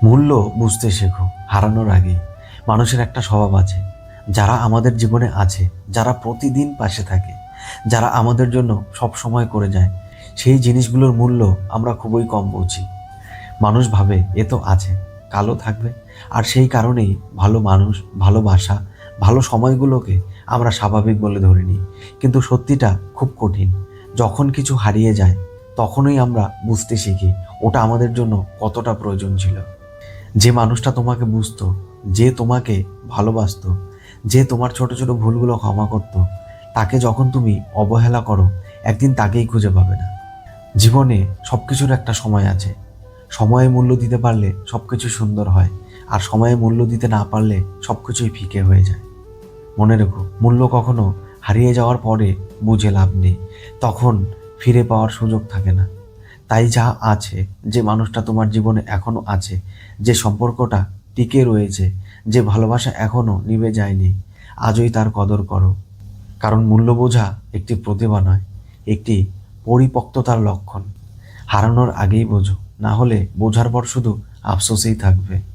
মূল্য বুঝতে শেখো হারানোর আগেই। মানুষের একটা স্বভাব আছে, যারা আমাদের জীবনে আছে, যারা প্রতিদিন পাশে থাকে, যারা আমাদের জন্য সব সময় করে যায়, সেই জিনিসগুলোর মূল্য আমরা খুবই কম বুঝি। মানুষ ভাবে এ তো আছে, কালও থাকবে, আর সেই কারণেই ভালো মানুষ, ভালোবাসা, ভালো সময়গুলোকে আমরা স্বাভাবিক বলে ধরে নিই। কিন্তু সত্যিটা খুব কঠিন। যখন কিছু হারিয়ে যায় তখনই আমরা বুঝতে শিখি ওটা আমাদের জন্য কতটা প্রয়োজন ছিল। যে মানুষটা তোমাকে বুঝতো, যে তোমাকে ভালোবাসতো, যে তোমার ছোট ছোট ভুলগুলো ক্ষমা করতো, তাকে যখন তুমি অবহেলা করো, একদিন তাকেই খুঁজে পাবে না। জীবনে সব কিছুর একটা সময় আছে। সময়ে মূল্য দিতে পারলে সব কিছু সুন্দর হয়, আর সময়ে মূল্য দিতে না পারলে সব কিছুই ফিকে হয়ে যায়। মনে রেখো, মূল্য কখনো হারিয়ে যাওয়ার পরে বুঝে লাভ নেই, তখন ফিরে পাওয়ার সুযোগ থাকে না। তাই যা আছে, যে মানুষটা তোমার জীবনে এখনো আছে, যে সম্পর্কটা টিকে রয়েছে, যে ভালোবাসা এখনো নিভে যায়নি, আজই তার কদর করো। কারণ মূল্য বোঝা একটি প্রতিভা নয়, একটি পরিপক্কতার লক্ষণ। হারানোর আগেই বোঝো, না হলে বোঝার পর শুধু আফসোসেই থাকবে।